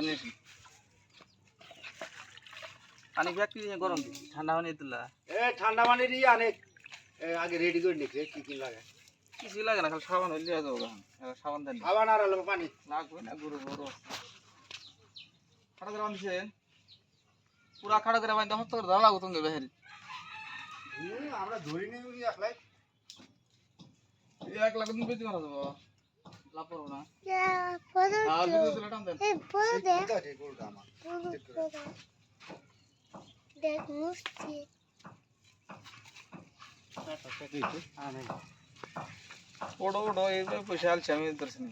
নিয়েছি পানি ব্যক্তি গরম ঠান্ডা পানি তুলা ঠান্ডা পানি দিয়ে অনেক আগে রেডি করে নিচ্ছে কি লাগে কিছু লাগে না খালি সাবান হইলে যাবো সাবান দেন সাবান আর হলো পানি লাগবে না গরু গরু খাটা করে বাঁধছেন পুরা খাটা করে বাঁধতে হস্ত করে ধরা লাগবো তুমি বেহেল আমরা ধরি নেই একলাই 1 লাখ তুমি বেশি মারা যাবো লাভ করবো না ওড়ো ওড়ো এই পয়সা আলছি আমি দর্শন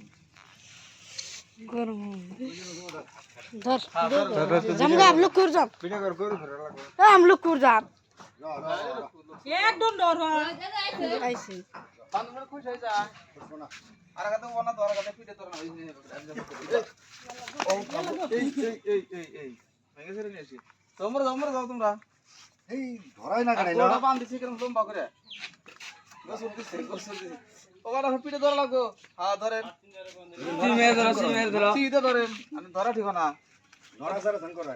हम लोग कर जाम हम लोग कर जाम एक दो डर ऐसे বান্ধবরা খুশ হয়ে যায় আর কাছে ওনা দর কাছে পিঠে তোর না এই ভেঙে ছেড়ে নিয়েছি তোমরা যাও তোমরা এই ধরাই না কেন ওটা বাঁধ দিছি কেন লম্বা করে গোসল দিছি ওখানে পিঠে ধরা লাগো হ্যাঁ ধরেন সিমের ধরো সিধে ধরেন আমি ধরা ঠিক না ধরা সারা ধন করে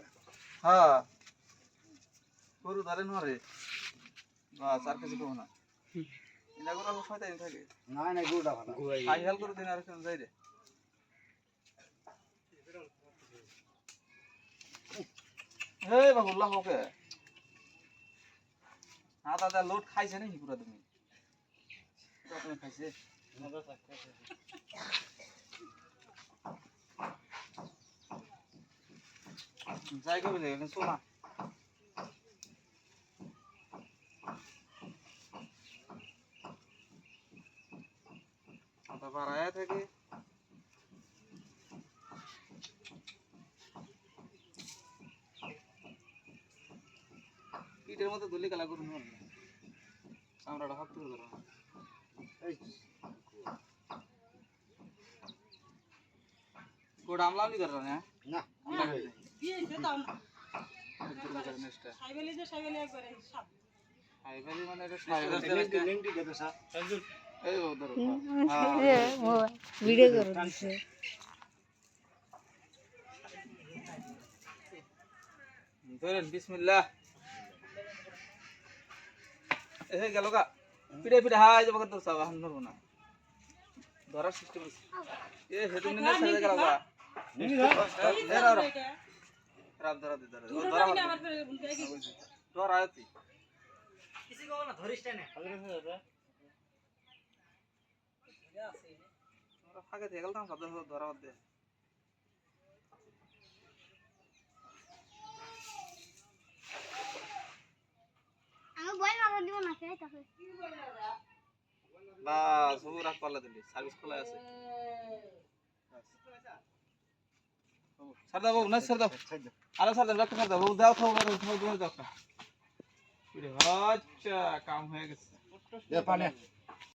হ্যাঁ গরু ধরেন হরে বাস আর কিছু কম না ইনা গরু আলো শয়তানি থাকে না গুড়া ভালো হাই হেল করে দিন আর কেন যাই রে হে বাবুল্লাহ ওকে হ্যাঁ দাদা লোট খাইছে নাকি পুরা তুমি তুমি খাইছে যাই কবে যাই শোনা বাড়ায় থাকে পিঠের মতো দলি কালা করুন চামড়াটা হাত তুলে ধরো গোড়া আমলাম নি ধরো না না মানে वीडियो करो दिसे ধরেন বিসমিল্লাহ এ গেল গা পিড়ে পিড়ে হাই যাব কত সাবা হান ধরব না ধরার সিস্টেম আছে এ হেতু নিনে সাজা গেল গা ধরা রাত ধরা দে ধরা আয়তি কিসি কো না ধরিস না তোরা ফাকে থেকে গেলতাম সাদা ধরা দে আমি বই মারা দিব না কে তাহলে বাস ও রাখ পাল্লা দিলি সার্ভিস খোলা আছে সারদা বাবু না সারদা আরে সারদা রাখ সারদা বাবু দাও খাও দাও দাও দাও রে আচ্ছা কাম হয়ে গেছে দে পানি